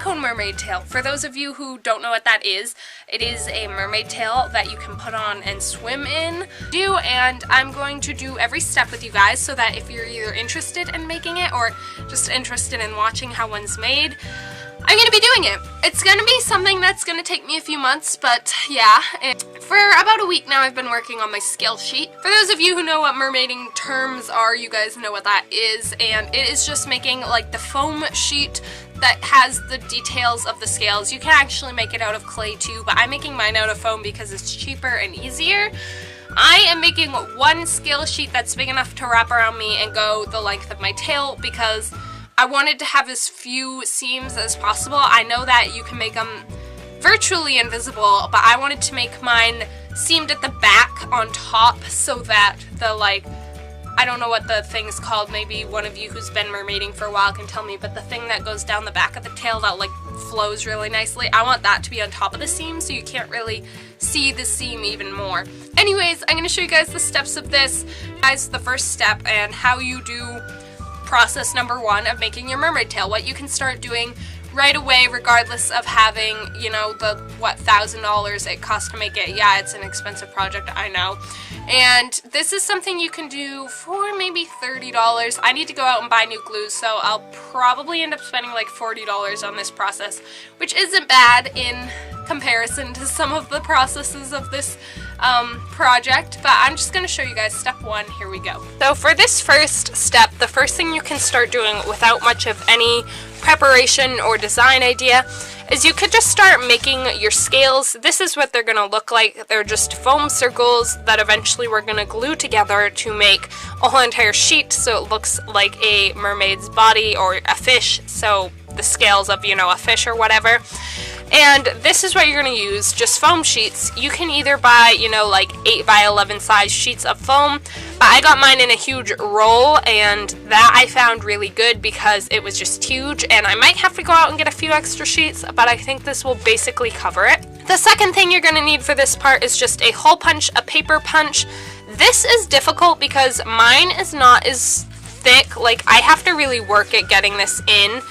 silicone mermaid tail. For those of you who don't know what that is, it is a mermaid tail that you can put on and swim in. And I'm going to do every step with you guys so that if you're either interested in making it or just interested in watching how one's made, I'm going to be doing it. It's going to be something that's going to take me a few months, but yeah. And for about a week now I've been working on my scale sheet. For those of you who know what mermaiding terms are, you guys know what that is, and it is just making like the foam sheet that has the details of the scales. You can actually make it out of clay too, but I'm making mine out of foam because it's cheaper and easier. I am making one scale sheet that's big enough to wrap around me and go the length of my tail because I wanted to have as few seams as possible. I know that you can make them virtually invisible, but I wanted to make mine seamed at the back on top so that the, like, I don't know what the thing's called, maybe one of you who's been mermaiding for a while can tell me, but the thing that goes down the back of the tail that like flows really nicely, I want that to be on top of the seam so you can't really see the seam even more. Anyways, I'm going to show you guys the steps of this. Guys, the first step and how you do process number one of making your mermaid tail, what you can start doing right away regardless of having, you know, the what $1,000 it costs to make it. Yeah, it's an expensive project, I know. And this is something you can do for maybe $30. I need to go out and buy new glue, so I'll probably end up spending like $40 on this process, which isn't bad in comparison to some of the processes of this project, but I'm just going to show you guys step one. Here we go. So for this first step, the first thing you can start doing without much of any preparation or design idea is you could just start making your scales. This is what they're going to look like. They're just foam circles that eventually we're going to glue together to make a whole entire sheet so it looks like a mermaid's body or a fish, so the scales of, you know, a fish or whatever. And this is what you're going to use, just foam sheets. You can either buy, you know, like 8 by 11 size sheets of foam, but I got mine in a huge roll, and that I found really good because it was just huge, and I might have to go out and get a few extra sheets, but I think this will basically cover it. The second thing you're going to need for this part is just a hole punch, a paper punch. This is difficult because mine is not as thick. Like, I have to really work at getting this in.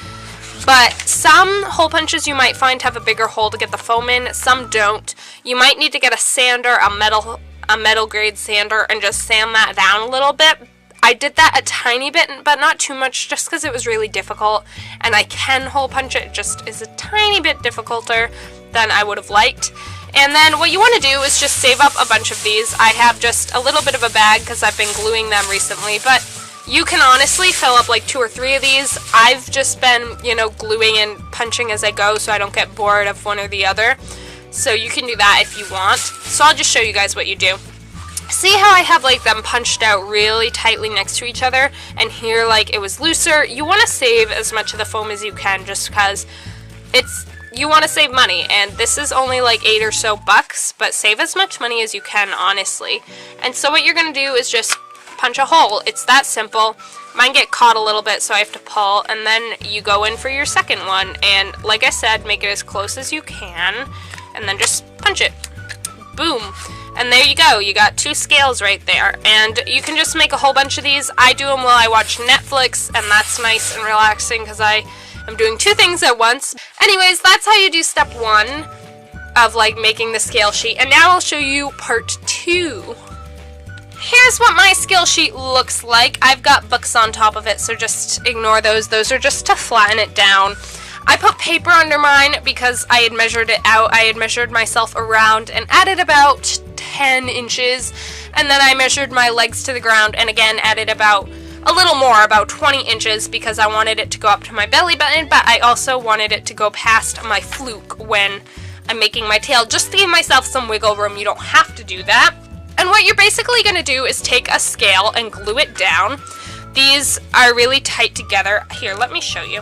But some hole punches you might find have a bigger hole to get the foam in, some don't. You might need to get a sander, a metal grade sander, and just sand that down a little bit. I did that a tiny bit, but not too much, just because it was really difficult, and I can hole punch it, just is a tiny bit difficulter than I would have liked. And then what you want to do is just save up a bunch of these. I have just a little bit of a bag because I've been gluing them recently, but you can honestly fill up like 2 or 3 of these. I've just been, you know, gluing and punching as I go so I don't get bored of one or the other. So you can do that if you want. So I'll just show you guys what you do. See how I have like them punched out really tightly next to each other, and here like it was looser? You want to save as much of the foam as you can just because you want to save money, and this is only like $8 or so, but save as much money as you can, honestly. And so what you're going to do is just punch a hole. It's that simple. Mine get caught a little bit, so I have to pull, and then you go in for your second one, and like I said, make it as close as you can, and then just punch it. Boom. And there you go. You got 2 scales right there, and you can just make a whole bunch of these. I do them while I watch Netflix, and that's nice and relaxing because I am doing 2 things at once. Anyways, that's how you do step 1 of like making the scale sheet, and now I'll show you part 2. Here's what my scale sheet looks like. I've got books on top of it, so just ignore those. Those are just to flatten it down. I put paper under mine because I had measured it out. I had measured myself around and added about 10 inches. And then I measured my legs to the ground and again added about a little more, about 20 inches, because I wanted it to go up to my belly button, but I also wanted it to go past my fluke when I'm making my tail, just to give myself some wiggle room. You don't have to do that. And what you're basically going to do is take a scale and glue it down. These are really tight together. Here, let me show you.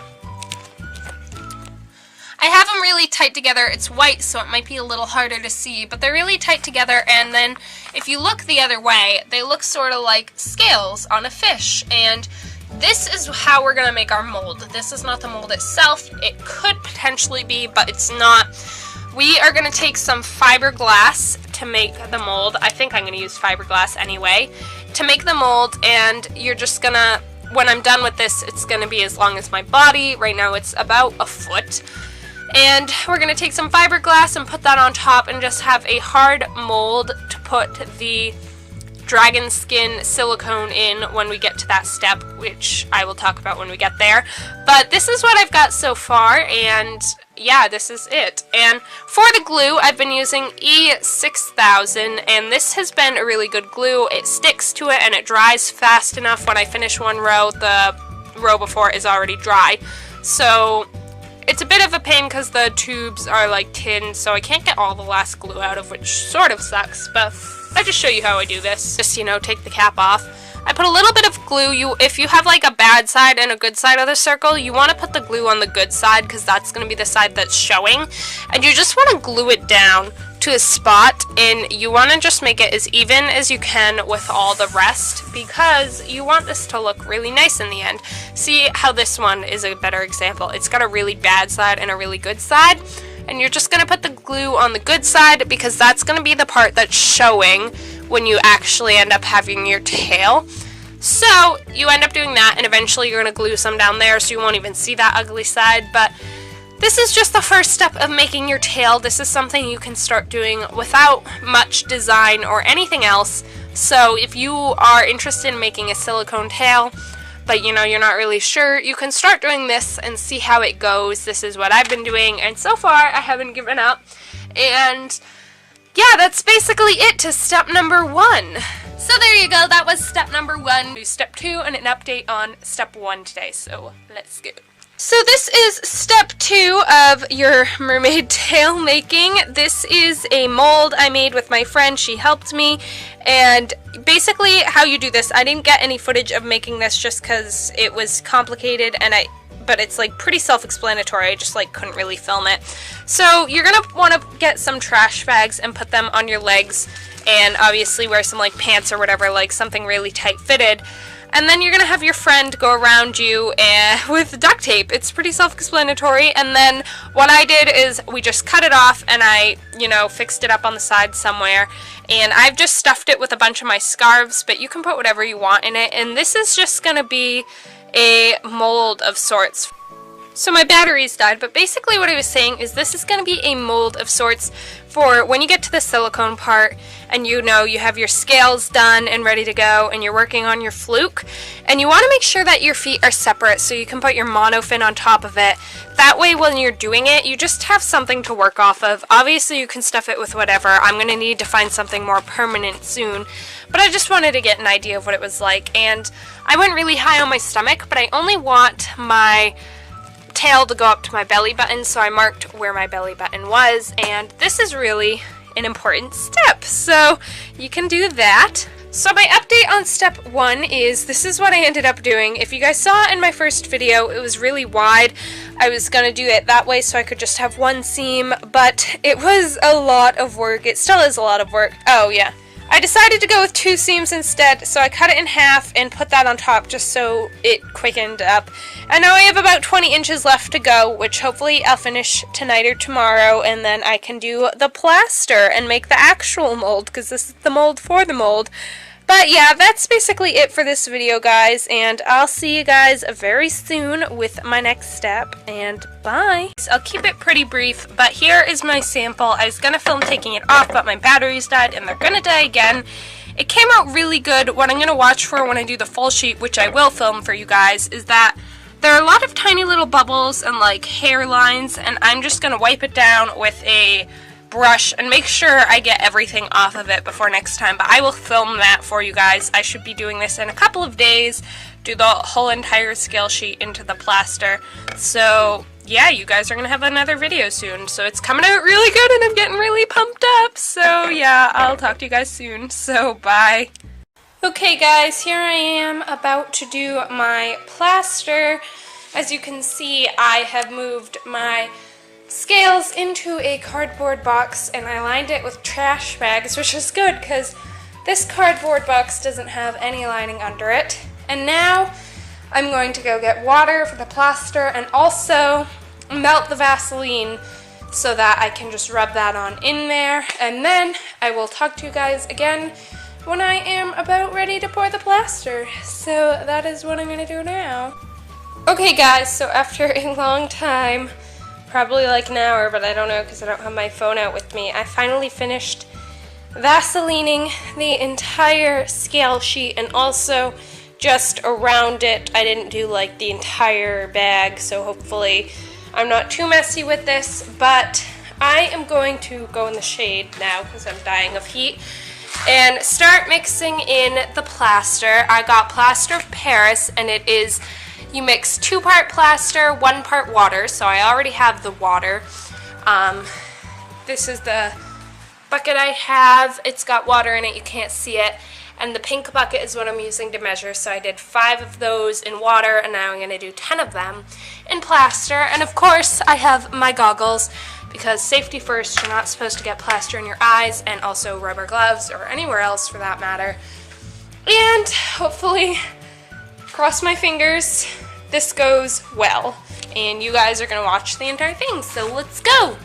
I have them really tight together. It's white, so it might be a little harder to see, but they're really tight together, and then if you look the other way, they look sort of like scales on a fish, and this is how we're going to make our mold. This is not the mold itself. It could potentially be, but it's not. We are going to take some fiberglass to make the mold. I think I'm going to use fiberglass anyway to make the mold, and you're just going to, when I'm done with this, it's going to be as long as my body. Right now it's about a foot. And we're going to take some fiberglass and put that on top and just have a hard mold to put the dragon skin silicone in when we get to that step, which I will talk about when we get there. But this is what I've got so far, and yeah, this is it. And for the glue, I've been using E6000, and this has been a really good glue. It sticks to it and it dries fast enough. When I finish one row, the row before is already dry. So it's a bit of a pain because the tubes are like tin, so I can't get all the last glue out of, which sort of sucks, but I just show you how I do this. Just, you know, take the cap off. I put a little bit of glue. If you have like a bad side and a good side of the circle, you want to put the glue on the good side because that's going to be the side that's showing. And you just want to glue it down to a spot, and you want to just make it as even as you can with all the rest because you want this to look really nice in the end. See how this one is a better example. It's got a really bad side and a really good side. And you're just going to put the glue on the good side because that's going to be the part that's showing when you actually end up having your tail. So you end up doing that, and eventually you're going to glue some down there so you won't even see that ugly side. But this is just the first step of making your tail. This is something you can start doing without much design or anything else. So if you are interested in making a silicone tail, but you know, you're not really sure, you can start doing this and see how it goes. This is what I've been doing, and so far I haven't given up. And yeah, that's basically it to step number 1. So there you go, that was step number 1. Do step 2 and an update on step 1 today, so let's go. So this is step 2 of your mermaid tail making. This is a mold I made with my friend. She helped me, and basically how you do this, I didn't get any footage of making this just because it was complicated, but it's like pretty self-explanatory. I just like couldn't really film it. So you're gonna want to get some trash bags and put them on your legs, and obviously wear some like pants or whatever, like something really tight fitted. And then you're going to have your friend go around you with duct tape. It's pretty self-explanatory. And then what I did is we just cut it off, and I, you know, fixed it up on the side somewhere. And I've just stuffed it with a bunch of my scarves, but you can put whatever you want in it. And this is just going to be a mold of sorts. So my batteries died, but basically what I was saying is this is going to be a mold of sorts for when you get to the silicone part and you know you have your scales done and ready to go and you're working on your fluke, and you want to make sure that your feet are separate so you can put your monofin on top of it. That way when you're doing it, you just have something to work off of. Obviously you can stuff it with whatever. I'm going to need to find something more permanent soon, but I just wanted to get an idea of what it was like. And I went really high on my stomach, but I only want my tail to go up to my belly button, so I marked where my belly button was, and this is really an important step, so you can do that. So my update on step 1 is this is what I ended up doing. If you guys saw in my first video, it was really wide. I was gonna do it that way so I could just have one seam, but it was a lot of work. It still is a lot of work. Oh yeah. I decided to go with 2 seams instead, so I cut it in half and put that on top just so it quickened up. And now I have about 20 inches left to go, which hopefully I'll finish tonight or tomorrow, and then I can do the plaster and make the actual mold, because this is the mold for the mold. But yeah, that's basically it for this video, guys, and I'll see you guys very soon with my next step, and bye! I'll keep it pretty brief, but here is my sample. I was gonna film taking it off, but my batteries died, and they're gonna die again. It came out really good. What I'm gonna watch for when I do the full sheet, which I will film for you guys, is that there are a lot of tiny little bubbles and like hairlines, and I'm just gonna wipe it down with a brush and make sure I get everything off of it before next time, but I will film that for you guys. I should be doing this in a couple of days, do the whole entire scale sheet into the plaster. So yeah, you guys are gonna have another video soon, so it's coming out really good and I'm getting really pumped up. So yeah, I'll talk to you guys soon, so bye. Okay guys, here I am about to do my plaster. As you can see, I have moved my scales into a cardboard box and I lined it with trash bags, which is good because this cardboard box doesn't have any lining under it. And now I'm going to go get water for the plaster and also melt the Vaseline so that I can just rub that on in there, and then I will talk to you guys again when I am about ready to pour the plaster. So that is what I'm going to do now. Okay guys, so after a long time, probably like an hour, but I don't know because I don't have my phone out with me. I finally finished Vaselining the entire scale sheet and also just around it. I didn't do like the entire bag, so hopefully I'm not too messy with this, but I am going to go in the shade now because I'm dying of heat and start mixing in the plaster. I got plaster of Paris, and it is, you mix 2-part plaster, 1 part water, so I already have the water. This is the bucket I have. It's got water in it, you can't see it. And the pink bucket is what I'm using to measure, so I did 5 of those in water, and now I'm going to do 10 of them in plaster. And of course, I have my goggles, because safety first, you're not supposed to get plaster in your eyes, and also rubber gloves, or anywhere else for that matter. And hopefully, cross my fingers, this goes well. And you guys are going to watch the entire thing, so let's go!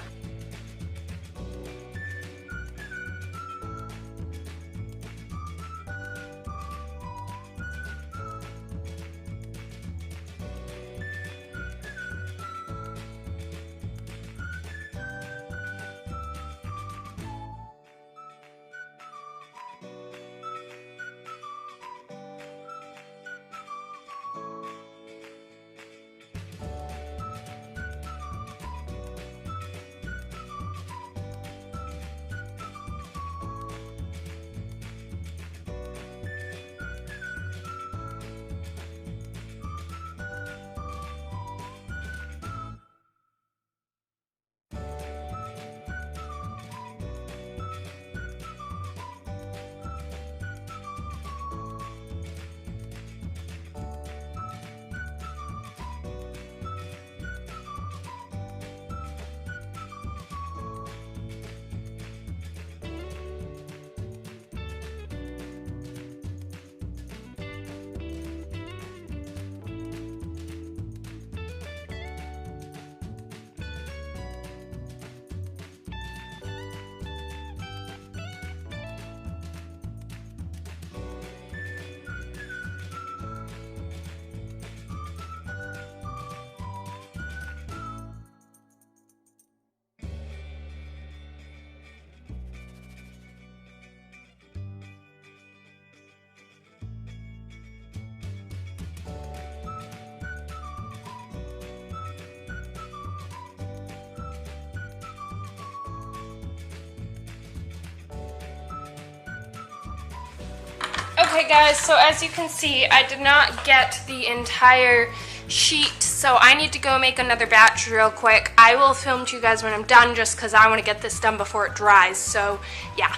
Okay guys, so as you can see, I did not get the entire sheet, so I need to go make another batch real quick. I will film to you guys when I'm done just because I want to get this done before it dries, so yeah.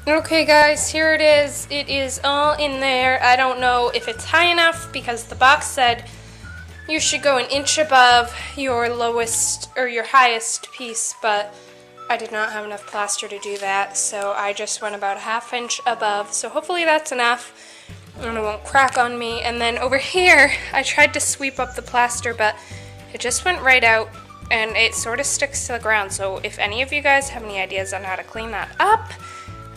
Okay guys, here it is. It is all in there. I don't know if it's high enough because the box said you should go 1 inch above your lowest or your highest piece, but I did not have enough plaster to do that, so I just went about 1/2 inch above, so hopefully that's enough and it won't crack on me. And then over here, I tried to sweep up the plaster, but it just went right out and it sort of sticks to the ground, so if any of you guys have any ideas on how to clean that up,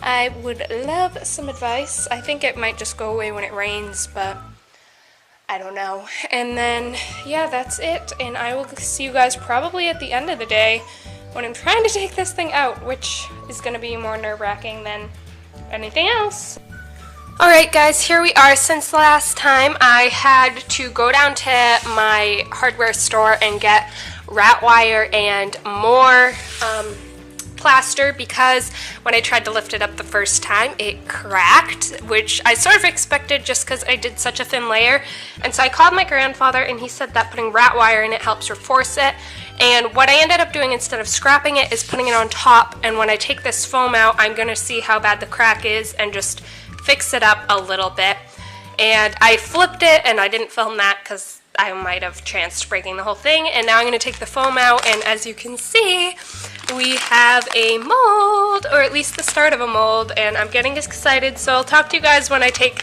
I would love some advice. I think it might just go away when it rains, but I don't know. And then, yeah, that's it, and I will see you guys probably at the end of the day when I'm trying to take this thing out, which is going to be more nerve-wracking than anything else. Alright guys, here we are. Since last time, I had to go down to my hardware store and get rat wire and more plaster because when I tried to lift it up the first time, it cracked, which I sort of expected just because I did such a thin layer. And so I called my grandfather and he said that putting rat wire in it helps reinforce it. And what I ended up doing instead of scrapping it is putting it on top, and when I take this foam out, I'm going to see how bad the crack is and just fix it up a little bit. And I flipped it, and I didn't film that because I might have chanced breaking the whole thing. And now I'm going to take the foam out, and as you can see, we have a mold, or at least the start of a mold, and I'm getting excited, so I'll talk to you guys when I take,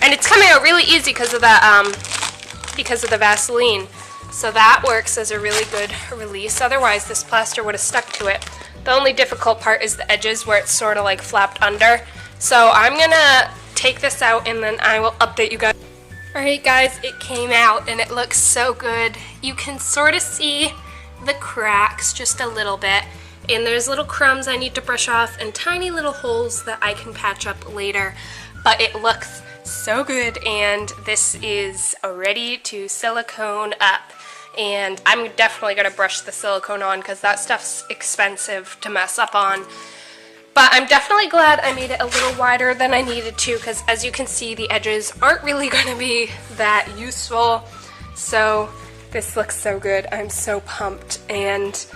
and it's coming out really easy because of the Vaseline. So that works as a really good release. Otherwise, this plaster would have stuck to it. The only difficult part is the edges where it's sort of like flapped under. So I'm gonna take this out and then I will update you guys. Alright guys, it came out and it looks so good. You can sort of see the cracks just a little bit. And there's little crumbs I need to brush off and tiny little holes that I can patch up later. But it looks so good, and this is ready to silicone up. And I'm definitely going to brush the silicone on because that stuff's expensive to mess up on. But I'm definitely glad I made it a little wider than I needed to, because as you can see, the edges aren't really going to be that useful. So this looks so good. I'm so pumped, and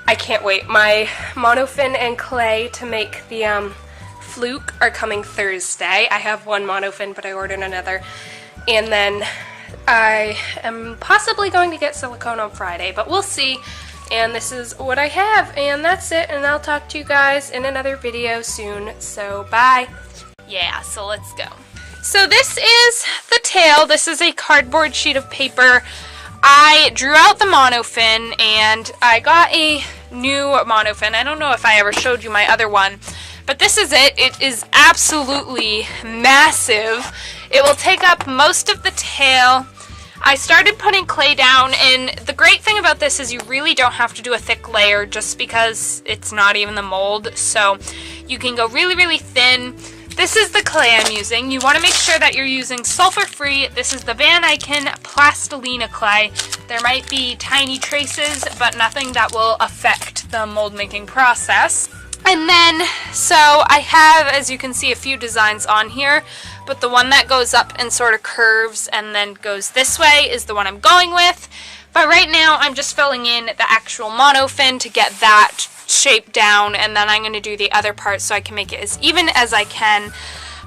I can't wait. My monofin and clay to make the fluke are coming Thursday. I have one monofin, but I ordered another. And then I am possibly going to get silicone on Friday, but we'll see. And this is what I have, and that's it, and I'll talk to you guys in another video soon, so bye. Yeah, so let's go. So this is the tail. This is a cardboard sheet of paper. I drew out the monofin, and I got a new monofin. I don't know if I ever showed you my other one, but this is it. It is absolutely massive. It will take up most of the tail. I started putting clay down, and the great thing about this is you really don't have to do a thick layer just because it's not even the mold, so you can go really, really thin. This is the clay I'm using. You want to make sure that you're using sulfur-free. This is the Van Eycken Plastilina clay. There might be tiny traces, but nothing that will affect the mold making process. And then, so I have, as you can see, a few designs on here, but the one that goes up and sort of curves and then goes this way is the one I'm going with. But right now, I'm just filling in the actual monofin to get that shape down, and then I'm going to do the other part so I can make it as even as I can.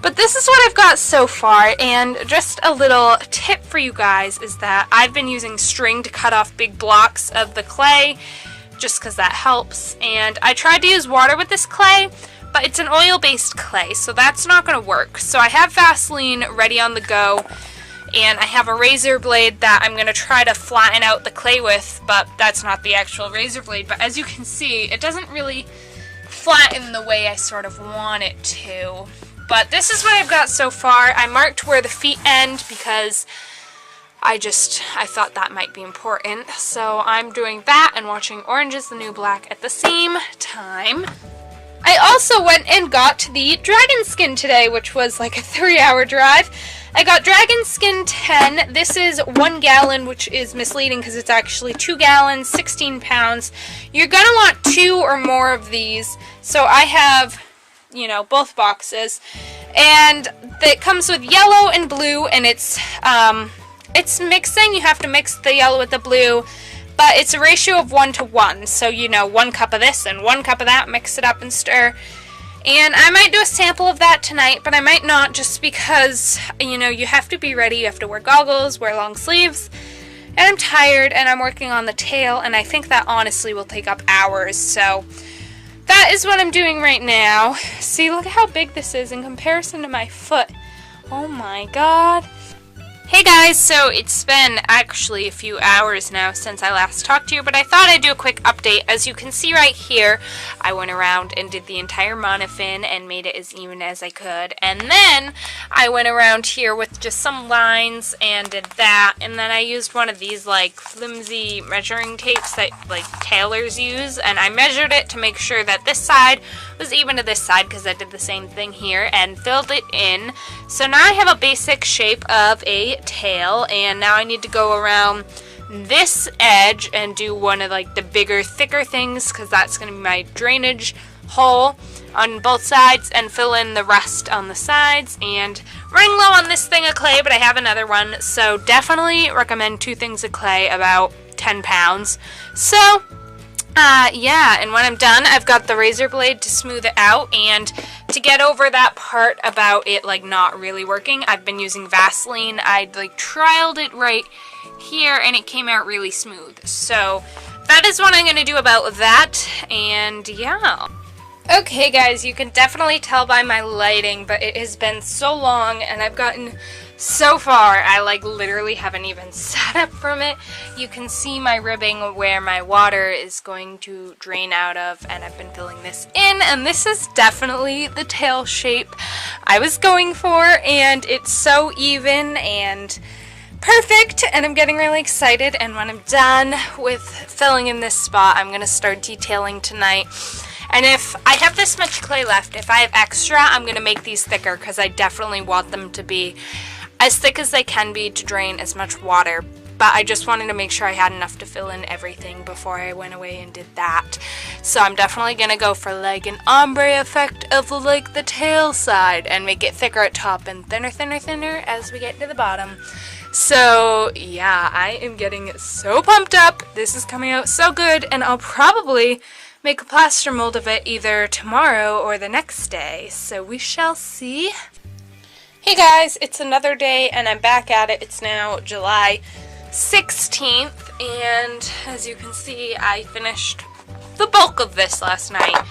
But this is what I've got so far, and just a little tip for you guys is that I've been using string to cut off big blocks of the clay, just because that helps. And I tried to use water with this clay, but it's an oil-based clay, so that's not going to work. So I have Vaseline ready on the go, and I have a razor blade that I'm going to try to flatten out the clay with, but that's not the actual razor blade. But as you can see, it doesn't really flatten the way I sort of want it to. But this is what I've got so far. I marked where the feet end because I thought that might be important. So I'm doing that and watching Orange is the New Black at the same time. I also went and got the dragon skin today, which was like a 3-hour drive. I got dragon skin 10. This is 1 gallon, which is misleading because it's actually 2 gallons, 16 pounds. You're going to want 2 or more of these. So I have, you know, both boxes. And it comes with yellow and blue, and it's mixing. You have to mix the yellow with the blue, but it's a ratio of 1 to 1. So, you know, 1 cup of this and 1 cup of that, mix it up and stir. And I might do a sample of that tonight, but I might not, just because, you know, you have to be ready. You have to wear goggles, wear long sleeves, and I'm tired, and I'm working on the tail, and I think that honestly will take up hours. So that is what I'm doing right now. See, look at how big this is in comparison to my foot. Oh my god. Hey guys, so it's been actually a few hours now since I last talked to you, but I thought I'd do a quick update. As you can see right here, I went around and did the entire monofin and made it as even as I could. And then I went around here with just some lines and did that. And then I used one of these like flimsy measuring tapes that like tailors use, and I measured it to make sure that this side was even to this side, because I did the same thing here, and filled it in. So now I have a basic shape of a tail, and now I need to go around this edge and do one of like the bigger, thicker things, because that's going to be my drainage hole on both sides, and fill in the rest on the sides. And running low on this thing of clay, but I have another one, so definitely recommend 2 things of clay, about 10 pounds. So yeah, and when I'm done, I've got the razor blade to smooth it out, and to get over that part about it like not really working, I've been using Vaseline. I like trialed it right here, and it came out really smooth. So that is what I'm going to do about that, and yeah. Okay guys, you can definitely tell by my lighting, but it has been so long, and I've gotten so far. I like literally haven't even sat up from it. You can see my ribbing where my water is going to drain out of, and I've been filling this in, and this is definitely the tail shape I was going for, and it's so even and perfect, and I'm getting really excited, and when I'm done with filling in this spot, I'm going to start detailing tonight. And if I have this much clay left, if I have extra, I'm going to make these thicker because I definitely want them to be as thick as they can be to drain as much water. But I just wanted to make sure I had enough to fill in everything before I went away and did that. So I'm definitely going to go for like an ombre effect of like the tail side and make it thicker at top and thinner, thinner, thinner as we get to the bottom. So yeah, I am getting so pumped up. This is coming out so good, and I'll probably make a plaster mold of it either tomorrow or the next day. So we shall see. Hey guys, it's another day and I'm back at it. It's now July 16th, and as you can see, I finished the bulk of this last night,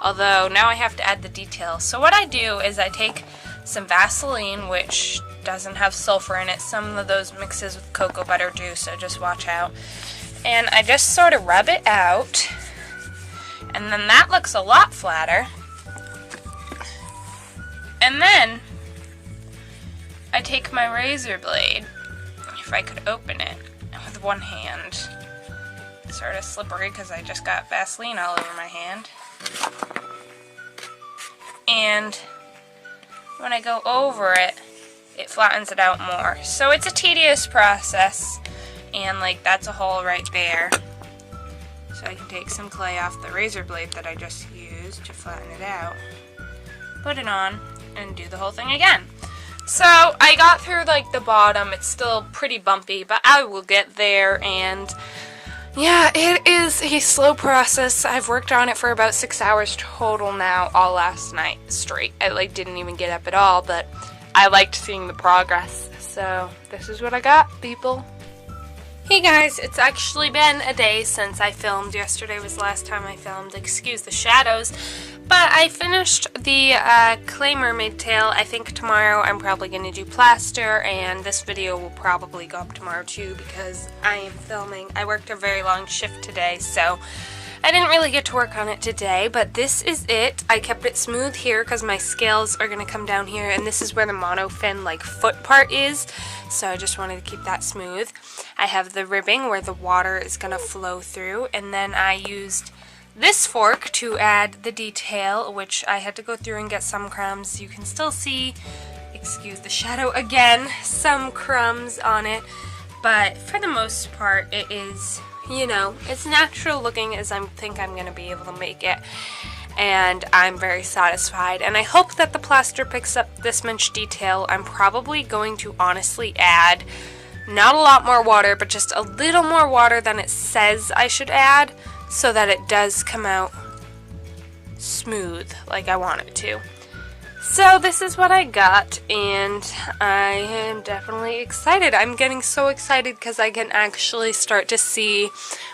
although now I have to add the details. So what I do is I take some Vaseline, which doesn't have sulfur in it. Some of those mixes with cocoa butter do, so just watch out. And I just sort of rub it out, and then that looks a lot flatter. And then I take my razor blade, if I could open it with one hand. It's sort of slippery because I just got Vaseline all over my hand. And when I go over it, it flattens it out more. So it's a tedious process, and like that's a hole right there. So I can take some clay off the razor blade that I just used to flatten it out, put it on, and do the whole thing again. So I got through like the bottom. It's still pretty bumpy, but I will get there. And yeah, it is a slow process. I've worked on it for about 6 hours total now, all last night straight. I like didn't even get up at all, but I liked seeing the progress. So this is what I got, people. Hey guys, it's actually been a day since I filmed. Yesterday was the last time I filmed, excuse the shadows. But I finished the clay mermaid tail. I think tomorrow I'm probably going to do plaster, and this video will probably go up tomorrow too because I am filming. I worked a very long shift today, so I didn't really get to work on it today, but this is it. I kept it smooth here because my scales are going to come down here, and this is where the monofin like foot part is, so I just wanted to keep that smooth. I have the ribbing where the water is going to flow through, and then I used this fork to add the detail, which I had to go through and get some crumbs. You can still see, excuse the shadow again, some crumbs on it, but for the most part it is, you know, it's natural looking as I think I'm going to be able to make it, and I'm very satisfied, and I hope that the plaster picks up this much detail. I'm probably going to honestly add not a lot more water, but just a little more water than it says I should add, so that it does come out smooth like I want it to. So this is what I got, and I am definitely excited. I'm getting so excited because I can actually start to see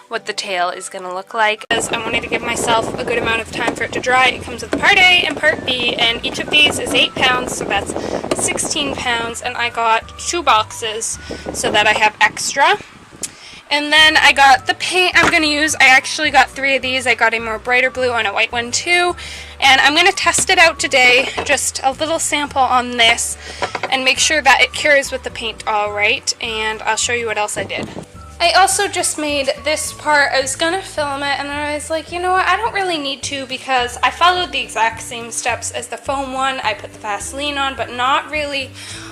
what the tail is going to look like. Because I wanted to give myself a good amount of time for it to dry. It comes with part A and part B, and each of these is 8 pounds, so that's 16 pounds, and I got 2 boxes so that I have extra. And then I got the paint I'm going to use. I actually got 3 of these. I got a more brighter blue and a white one too. And I'm going to test it out today, just a little sample on this, and make sure that it cures with the paint all right. And I'll show you what else I did. I also just made this part. I was going to film it, and then I was like, you know what, I don't really need to because I followed the exact same steps as the foam one. I put the Vaseline on, but not really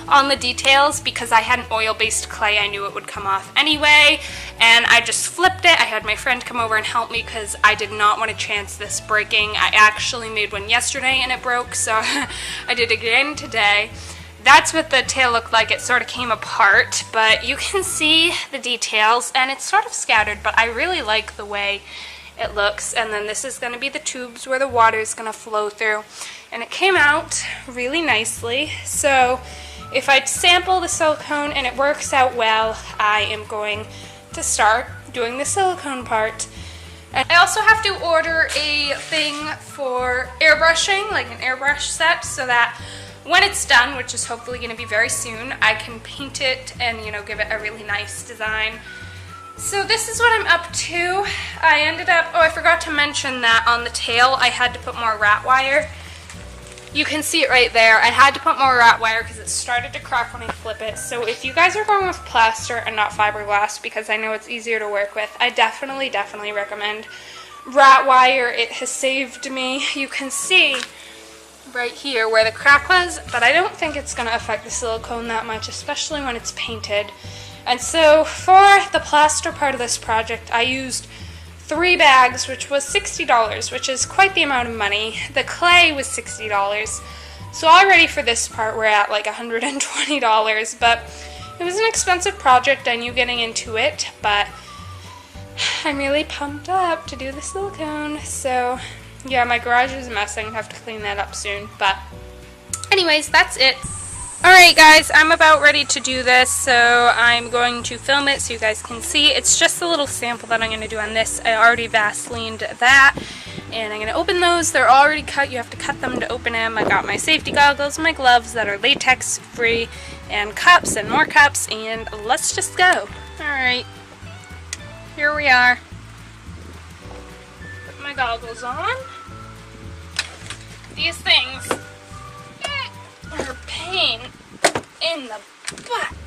on the details because I had an oil-based clay. I knew it would come off anyway, and I just flipped it. I had my friend come over and help me because I did not want to chance this breaking. I actually made one yesterday and it broke, so I did it again today. That's what the tail looked like. It sort of came apart, but you can see the details, and it's sort of scattered, but I really like the way it looks. And then this is going to be the tubes where the water is going to flow through, and it came out really nicely. So if I sample the silicone and it works out well, I am going to start doing the silicone part. And I also have to order a thing for airbrushing, like an airbrush set, so that when it's done, which is hopefully going to be very soon, I can paint it and, you know, give it a really nice design. So this is what I'm up to. I ended up, oh, I forgot to mention that on the tail I had to put more rat wire. You can see it right there. I had to put more rat wire because it started to crack when I flip it. So if you guys are going with plaster and not fiberglass, because I know it's easier to work with, I definitely recommend rat wire. It has saved me. You can see right here where the crack was, but I don't think it's going to affect the silicone that much, especially when it's painted. And so for the plaster part of this project, I used 3 bags, which was $60, which is quite the amount of money. The clay was $60. So already for this part, we're at like $120, but it was an expensive project. I knew getting into it, but I'm really pumped up to do the silicone. So yeah, my garage is a mess. I'm gonna have to clean that up soon, but anyways, that's it. Alright guys, I'm about ready to do this, so I'm going to film it so you guys can see. It's just a little sample that I'm going to do on this. I already Vaselined that, and I'm going to open those. They're already cut. You have to cut them to open them. I got my safety goggles, my gloves that are latex free, and cups and more cups, and let's just go. Alright, here we are. Put my goggles on. These things are pain in the butt.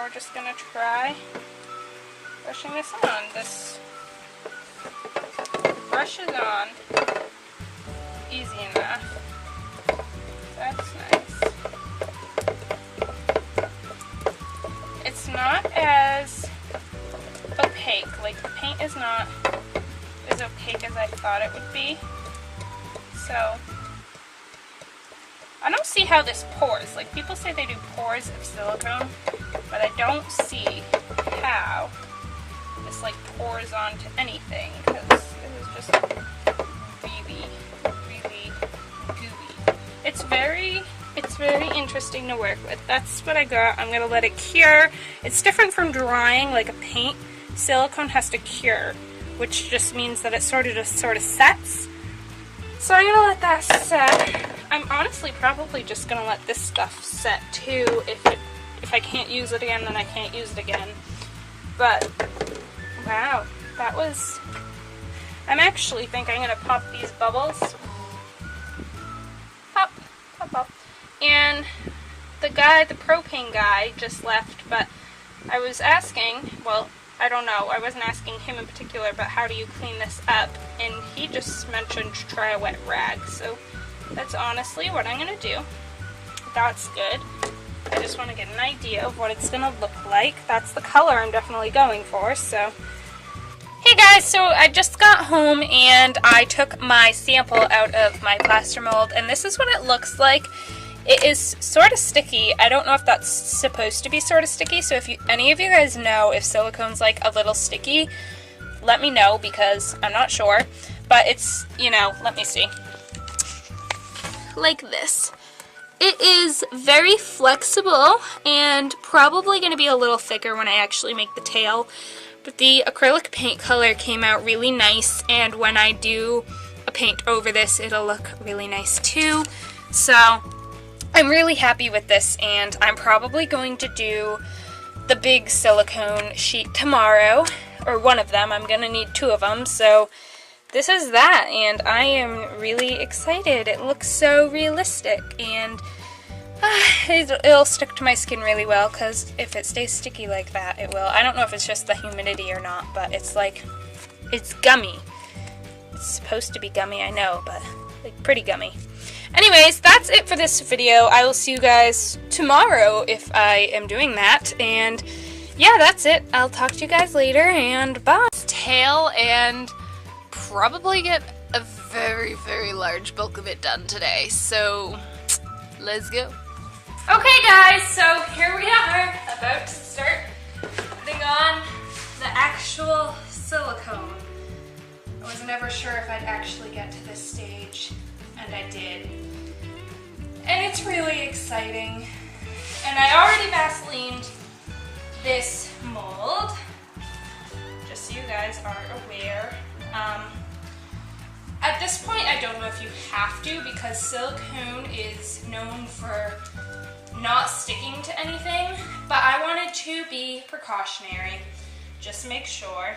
We're just going to try brushing this on. This brush is on easy enough. That's nice. It's not as opaque. Like, the paint is not as opaque as I thought it would be. So I don't see how this pours. Like, people say they do pours of silicone, but I don't see how this like pours onto anything, because this is just really, really gooey. It's very interesting to work with. That's what I got. I'm gonna let it cure. It's different from drying like a paint. Silicone has to cure, which just means that it sort of sets. So I'm gonna let that set. I'm honestly probably just gonna let this stuff set too. If I can't use it again, then I can't use it again. But wow, that was. I'm actually think I'm gonna pop these bubbles. Pop, pop, pop. And the propane guy just left, but I was asking. Well, I don't know. I wasn't asking him in particular, but how do you clean this up? And he just mentioned try a wet rag. So that's honestly what I'm going to do. That's good. I just want to get an idea of what it's going to look like. That's the color I'm definitely going for. So, hey guys, so I just got home and I took my sample out of my plaster mold, and this is what it looks like. It is sort of sticky. I don't know if that's supposed to be sort of sticky, so if any of you guys know if silicone's like a little sticky, let me know, because I'm not sure. But it's, you know, let me see. Like this. It is very flexible and probably going to be a little thicker when I actually make the tail. But the acrylic paint color came out really nice, and when I do a paint over this, it'll look really nice too. So I'm really happy with this, and I'm probably going to do the big silicone sheet tomorrow, or one of them. I'm going to need 2 of them, so this is that, and I am really excited. It looks so realistic, and it'll stick to my skin really well, because if it stays sticky like that, it will. I don't know if it's just the humidity or not, but it's like, it's gummy. It's supposed to be gummy, I know, but like pretty gummy. Anyways, that's it for this video. I will see you guys tomorrow if I am doing that, and yeah, that's it. I'll talk to you guys later, and bye. Tail, and probably get a very, very large bulk of it done today, so Let's go. Okay guys, so here we are, about to start putting on the actual silicone. I was never sure if I'd actually get to this stage, and I did. And it's really exciting. And I already Vaselined this mold, just so you guys are aware. At this point, I don't know if you have to, because silicone is known for not sticking to anything, but I wanted to be precautionary, just to make sure.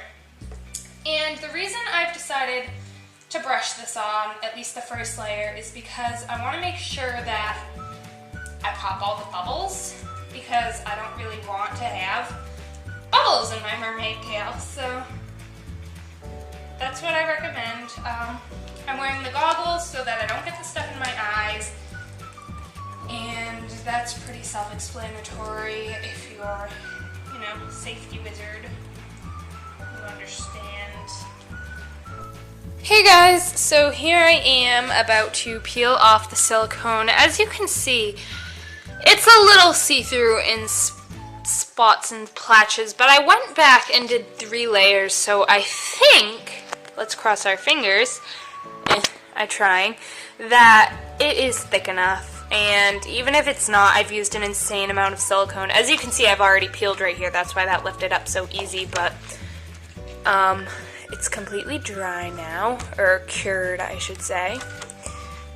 And the reason I've decided to brush this on, at least the first layer, is because I want to make sure that I pop all the bubbles, because I don't really want to have bubbles in my mermaid tail, so that's what I recommend. I'm wearing the goggles so that I don't get the stuff in my eyes, and that's pretty self-explanatory. If you're, you know, safety wizard, you understand. Hey guys, so here I am about to peel off the silicone. As you can see, it's a little see-through in spots and patches, but I went back and did 3 layers, so I think, let's cross our fingers, I'm trying, that it is thick enough. And even if it's not, I've used an insane amount of silicone. As you can see, I've already peeled right here, that's why that lifted up so easy, but it's completely dry now, or cured I should say.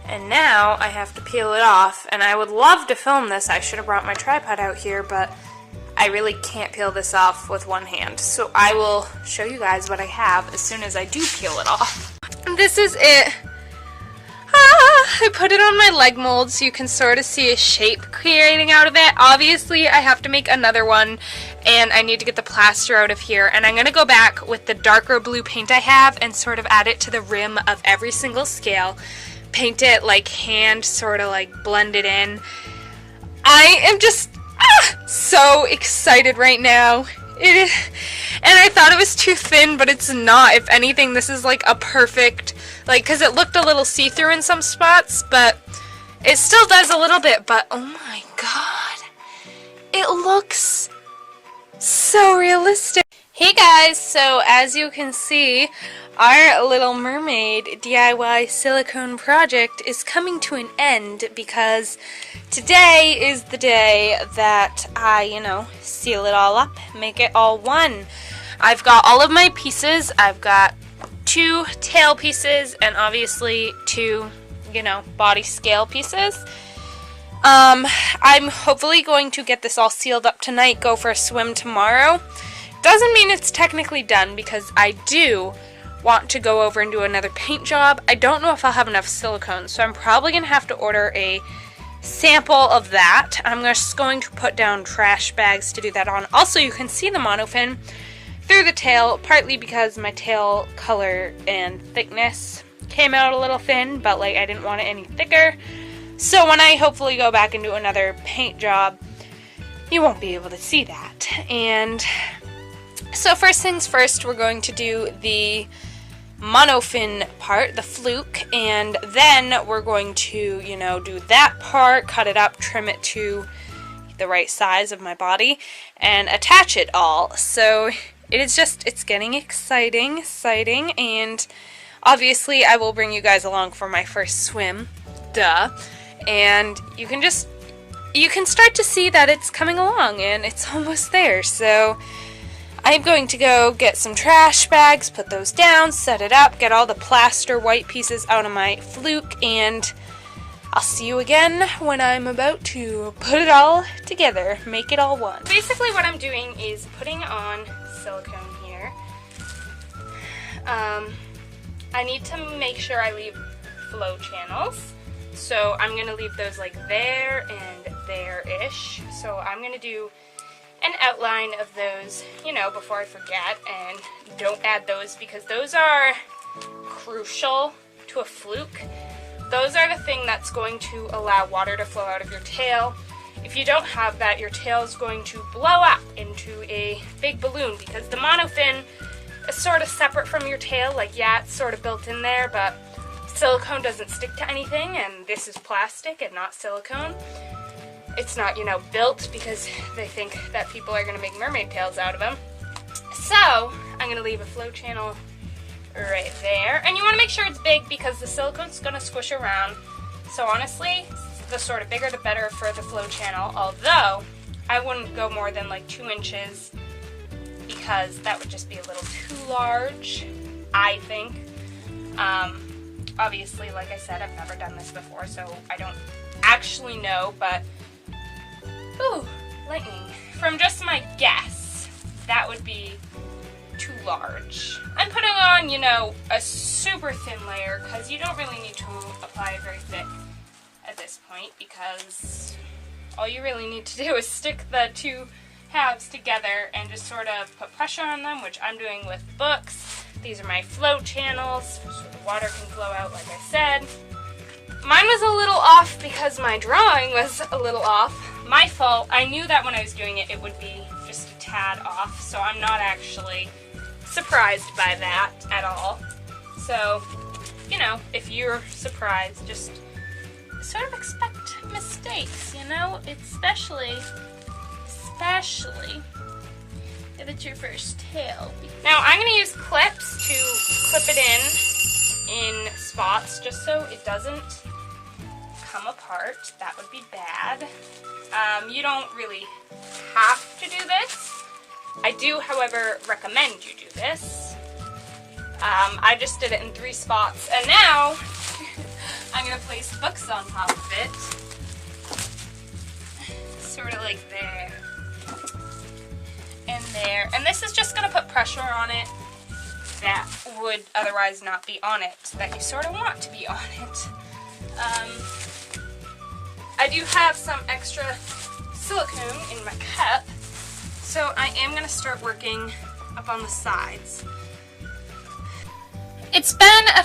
And now I have to peel it off, and I would love to film this. I should have brought my tripod out here, but I really can't peel this off with one hand. So I will show you guys what I have as soon as I do peel it off. And this is it. I put it on my leg mold so you can sort of see a shape creating out of it. Obviously, I have to make another one, and I need to get the plaster out of here. And I'm going to go back with the darker blue paint I have and sort of add it to the rim of every single scale. Paint it like hand, sort of like blend it in. I am just so excited right now. It is, and I thought it was too thin, but it's not. If anything, this is like a perfect, like, because it looked a little see-through in some spots, but it still does a little bit, but oh my god, it looks so realistic. Hey guys, so as you can see, our little mermaid DIY silicone project is coming to an end because today is the day that I, you know, seal it all up, make it all one. I've got all of my pieces. I've got 2 tail pieces and obviously 2, you know, body scale pieces. I'm hopefully going to get this all sealed up tonight, go for a swim tomorrow. Doesn't mean it's technically done because I do want to go over and do another paint job. I don't know if I'll have enough silicone, so I'm probably going to have to order a sample of that. I'm just going to put down trash bags to do that on. Also, you can see the monofin through the tail, partly because my tail color and thickness came out a little thin, but like I didn't want it any thicker. So when I hopefully go back and do another paint job, you won't be able to see that. And so first things first, we're going to do the monofin part, the fluke, and then we're going to, you know, do that part, cut it up, trim it to the right size of my body, and attach it all. So it is just, it's getting exciting, and obviously I will bring you guys along for my first swim, duh, and you can start to see that it's coming along, and it's almost there. So I'm going to go get some trash bags, put those down, set it up, get all the plaster white pieces out of my fluke, and I'll see you again when I'm about to put it all together, make it all one. Basically what I'm doing is putting on silicone here. I need to make sure I leave flow channels, so I'm going to leave those like there and there-ish. So I'm going to do an outline of those, you know, before I forget, and don't add those because those are crucial to a fluke. Those are the thing that's going to allow water to flow out of your tail. If you don't have that, your tail is going to blow up into a big balloon because the monofin is sort of separate from your tail. Like, yeah, it's sort of built in there, but silicone doesn't stick to anything, and this is plastic and not silicone. It's not, you know, built because they think that people are going to make mermaid tails out of them. So, I'm going to leave a flow channel right there. And you want to make sure it's big because the silicone's going to squish around. So honestly, the sort of bigger the better for the flow channel, although I wouldn't go more than like 2 inches because that would just be a little too large, I think. Obviously, like I said, I've never done this before, so I don't actually know, but ooh, lightning. From just my guess, that would be too large. I'm putting on, you know, a super thin layer because you don't really need to apply it very thick at this point because all you really need to do is stick the 2 halves together and just sort of put pressure on them, which I'm doing with books. These are my flow channels, so the water can flow out like I said. Mine was a little off because my drawing was a little off. My fault. I knew that when I was doing it, it would be just a tad off, so I'm not actually surprised by that at all. So, you know, if you're surprised, just sort of expect mistakes, you know? Especially if it's your first tail. Now, I'm going to use clips to clip it in spots just so it doesn't come apart. That would be bad. You don't really have to do this. I do, however, recommend you do this. I just did it in 3 spots, and now I'm going to place books on top of it. Sort of like there. And there. And this is just going to put pressure on it that would otherwise not be on it, that you sort of want to be on it. I do have some extra silicone in my cup, so I am going to start working up on the sides. It's been a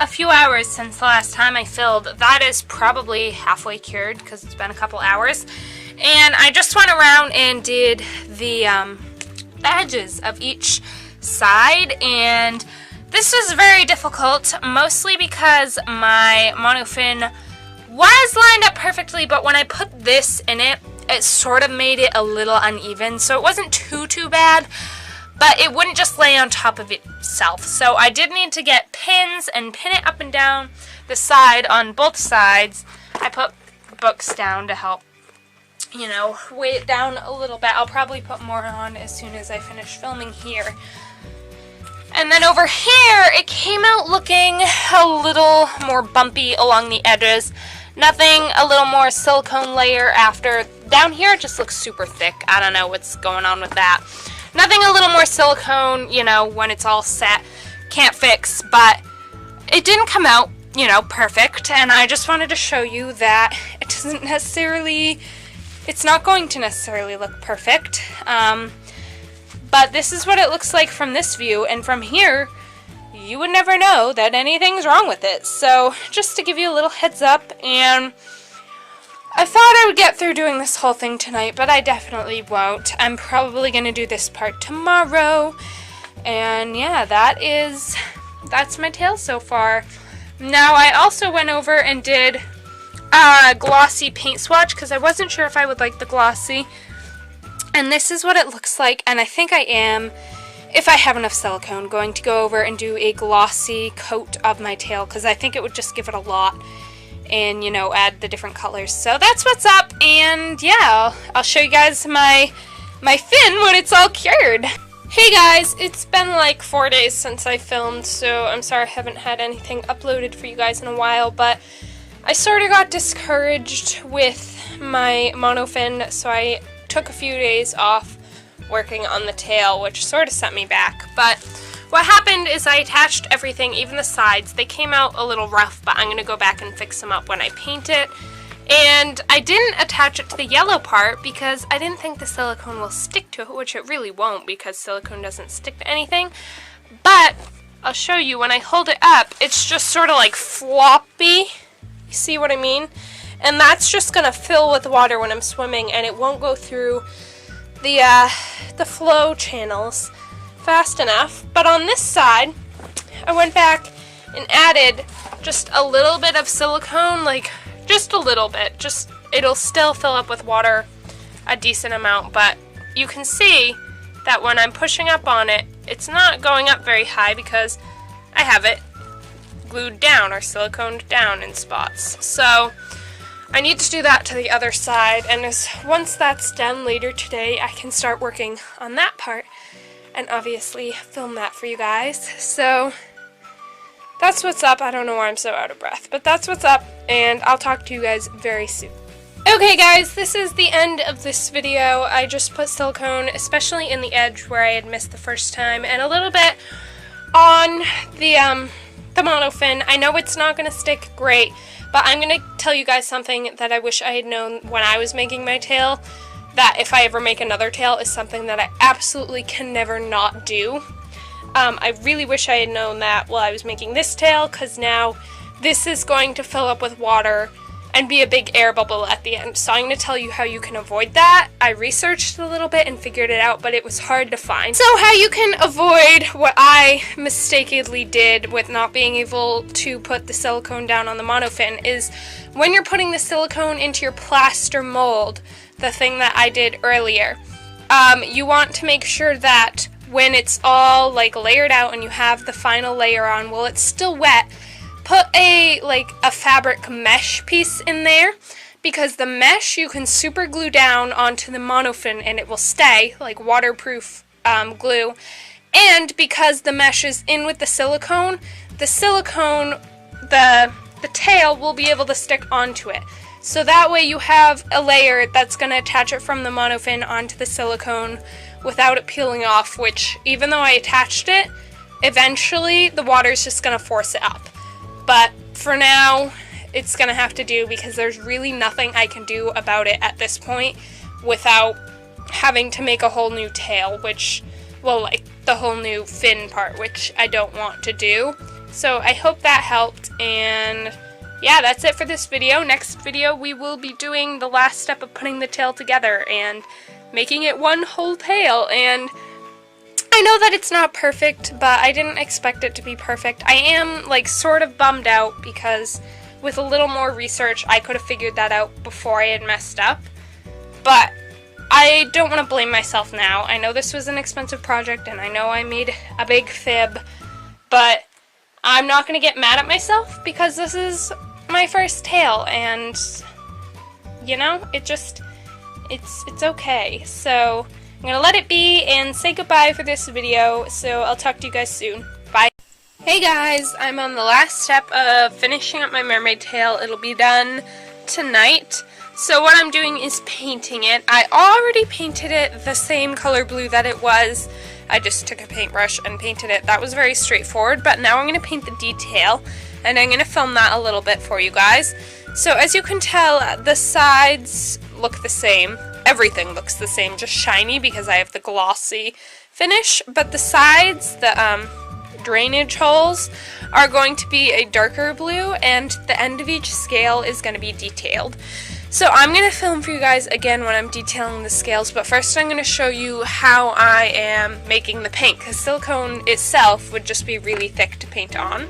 few hours since the last time I filled. That is probably halfway cured because it's been a couple hours. And I just went around and did the edges of each side, and this was very difficult, mostly because my monofin was lined up perfectly, but when I put this in it, it sort of made it a little uneven, so it wasn't too bad, but it wouldn't just lay on top of itself. So I did need to get pins and pin it up and down the side on both sides. I put books down to help, you know, weigh it down a little bit. I'll probably put more on as soon as I finish filming here. And then over here, it came out looking a little more bumpy along the edges. Nothing a little more silicone layer after. Down here, it just looks super thick. I don't know what's going on with that. Nothing a little more silicone, you know, when it's all set. Can't fix, but it didn't come out, you know, perfect. And I just wanted to show you that it doesn't necessarily, it's not going to necessarily look perfect. But this is what it looks like from this view, and from here, you would never know that anything's wrong with it. So, just to give you a little heads up, and I thought I would get through doing this whole thing tonight, but I definitely won't. I'm probably going to do this part tomorrow, and yeah, that's my tail so far. Now, I also went over and did a glossy paint swatch, because I wasn't sure if I would like the glossy. And this is what it looks like, and I think I am, if I have enough silicone, going to go over and do a glossy coat of my tail, because I think it would just give it a lot, and, you know, add the different colors. So that's what's up, and yeah, I'll show you guys my fin when it's all cured. Hey guys, it's been like 4 days since I filmed, so I'm sorry I haven't had anything uploaded for you guys in a while, but I sort of got discouraged with my monofin, so I took a few days off working on the tail, which sort of set me back. But what happened is I attached everything, even the sides. They came out a little rough, but I'm going to go back and fix them up when I paint it. And I didn't attach it to the yellow part because I didn't think the silicone will stick to it, which it really won't because silicone doesn't stick to anything. But I'll show you when I hold it up, it's just sort of like floppy. You see what I mean? And that's just going to fill with water when I'm swimming, and it won't go through the flow channels fast enough. But on this side, I went back and added just a little bit of silicone, like just a little bit. Just, it'll still fill up with water a decent amount, but you can see that when I'm pushing up on it, it's not going up very high because I have it glued down or siliconed down in spots. So I need to do that to the other side, and once that's done later today, I can start working on that part and obviously film that for you guys. So that's what's up. I don't know why I'm so out of breath, but that's what's up, and I'll talk to you guys very soon. Okay guys, this is the end of this video. I just put silicone, especially in the edge where I had missed the first time, and a little bit on the monofin. I know it's not going to stick great, but I'm going to tell you guys something that I wish I had known when I was making my tail, that if I ever make another tail is something that I absolutely can never not do. I really wish I had known that while I was making this tail, because now this is going to fill up with water and be a big air bubble at the end. So I'm going to tell you how you can avoid that. I researched a little bit and figured it out, but it was hard to find. So how you can avoid what I mistakenly did with not being able to put the silicone down on the monofin is when you're putting the silicone into your plaster mold, the thing that I did earlier, you want to make sure that when it's all like layered out and you have the final layer on, while it's still wet, put a fabric mesh piece in there, because the mesh you can super glue down onto the monofin and it will stay, like waterproof glue. And because the mesh is in with the silicone, the tail will be able to stick onto it. So that way you have a layer that's going to attach it from the monofin onto the silicone without it peeling off, which even though I attached it, eventually the water is just going to force it up. But for now, it's going to have to do, because there's really nothing I can do about it at this point without having to make a whole new tail, which, well, like the whole new fin part, which I don't want to do. So I hope that helped, and yeah, that's it for this video. Next video, we will be doing the last step of putting the tail together and making it one whole tail, and I know that it's not perfect, but I didn't expect it to be perfect. I am, like, sort of bummed out because with a little more research, I could have figured that out before I had messed up. But I don't want to blame myself now. I know this was an expensive project, and I know I made a big fib, but I'm not going to get mad at myself because this is my first tail, and, you know, it's okay. So I'm going to let it be and say goodbye for this video, so I'll talk to you guys soon. Bye. Hey guys, I'm on the last step of finishing up my mermaid tail. It'll be done tonight. So what I'm doing is painting it. I already painted it the same color blue that it was. I just took a paintbrush and painted it. That was very straightforward, but now I'm going to paint the detail, and I'm going to film that a little bit for you guys. So as you can tell, the sides look the same. Everything looks the same, just shiny because I have the glossy finish, but the sides, the drainage holes, are going to be a darker blue, and the end of each scale is going to be detailed. So I'm going to film for you guys again when I'm detailing the scales, but first I'm going to show you how I am making the paint, because silicone itself would just be really thick to paint on.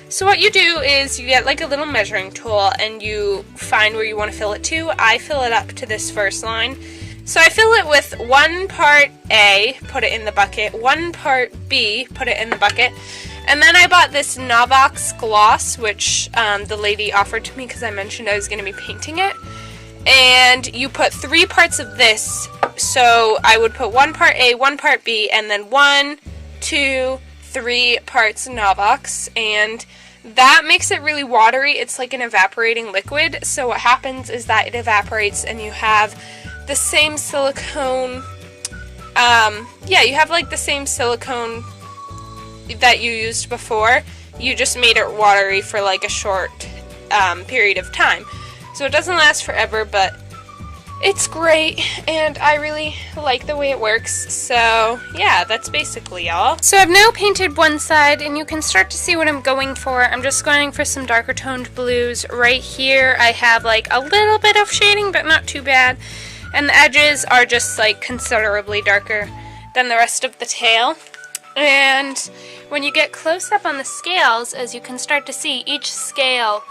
So what you do is you get like a little measuring tool and you find where you want to fill it to. I fill it up to this first line. So I fill it with 1 part A, put it in the bucket, 1 part B, put it in the bucket, and then I bought this Novox gloss, which the lady offered to me because I mentioned I was going to be painting it. And you put 3 parts of this, so I would put 1 part A, 1 part B, and then 1, 2, 3 parts Novox, and that makes it really watery. It's like an evaporating liquid, so what happens is that it evaporates and you have the same silicone, you have like the same silicone that you used before. You just made it watery for like a short period of time. So it doesn't last forever, but it's great, and I really like the way it works. So yeah, that's basically all. So I've now painted one side, and you can start to see what I'm going for. I'm just going for some darker toned blues. Right here I have like a little bit of shading, but not too bad. And the edges are just like considerably darker than the rest of the tail. And when you get close up on the scales, as you can start to see, each scale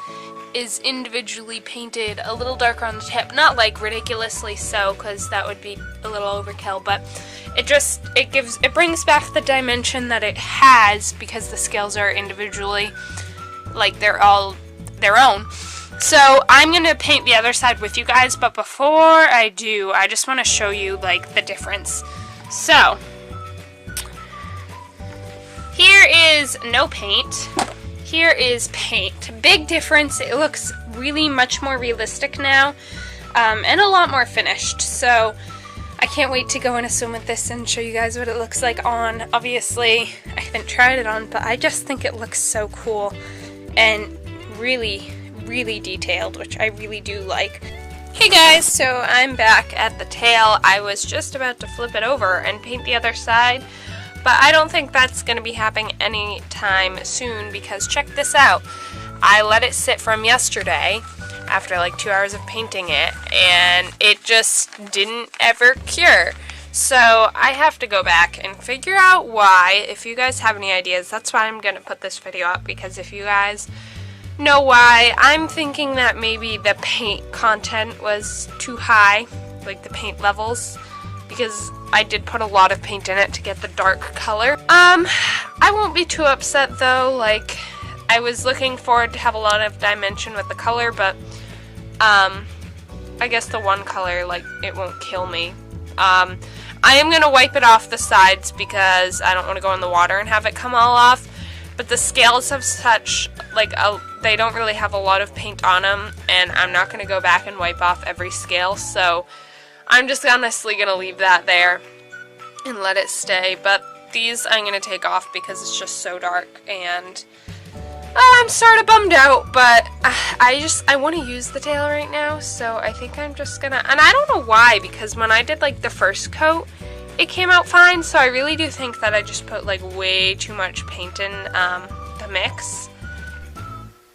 is individually painted a little darker on the tip. Not like ridiculously so, because that would be a little overkill, but it brings back the dimension that it has because the scales are individually, like, they're all their own. So I'm going to paint the other side with you guys, but before I do, I just want to show you, like, the difference. So here is no paint. Here is paint. Big difference. It looks really much more realistic now, and a lot more finished. So I can't wait to go in a swim with this and show you guys what it looks like on. Obviously, I haven't tried it on, but I just think it looks so cool and really, really detailed, which I really do like. Hey guys, so I'm back at the tail. I was just about to flip it over and paint the other side, but I don't think that's going to be happening anytime soon because check this out. I let it sit from yesterday after like 2 hours of painting it, and it just didn't ever cure. So I have to go back and figure out why. If you guys have any ideas, that's why I'm going to put this video up, because if you guys know why, I'm thinking that maybe the paint content was too high, like the paint levels, because I did put a lot of paint in it to get the dark color. I won't be too upset though. Like, I was looking forward to have a lot of dimension with the color, but I guess the one color, like, it won't kill me. I am going to wipe it off the sides because I don't want to go in the water and have it come all off. But the scales have such, like, they don't really have a lot of paint on them, and I'm not going to go back and wipe off every scale, so I'm just honestly going to leave that there and let it stay. But these I'm going to take off because it's just so dark, and I'm sort of bummed out, but I want to use the tail right now, so I think I'm just gonna, and I don't know why, because when I did like the first coat, it came out fine, so I really do think that I just put like way too much paint in the mix.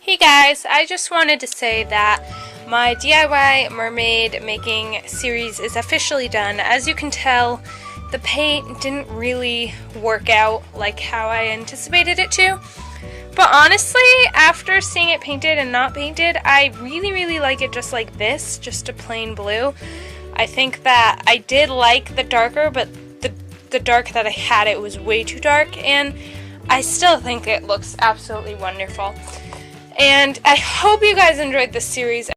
Hey guys, I just wanted to say that my DIY mermaid making series is officially done. As you can tell, the paint didn't really work out like how I anticipated it to. But honestly, after seeing it painted and not painted, I really, really like it just like this, just a plain blue. I think that I did like the darker, but the dark that I had, it was way too dark, and I still think it looks absolutely wonderful. And I hope you guys enjoyed this series.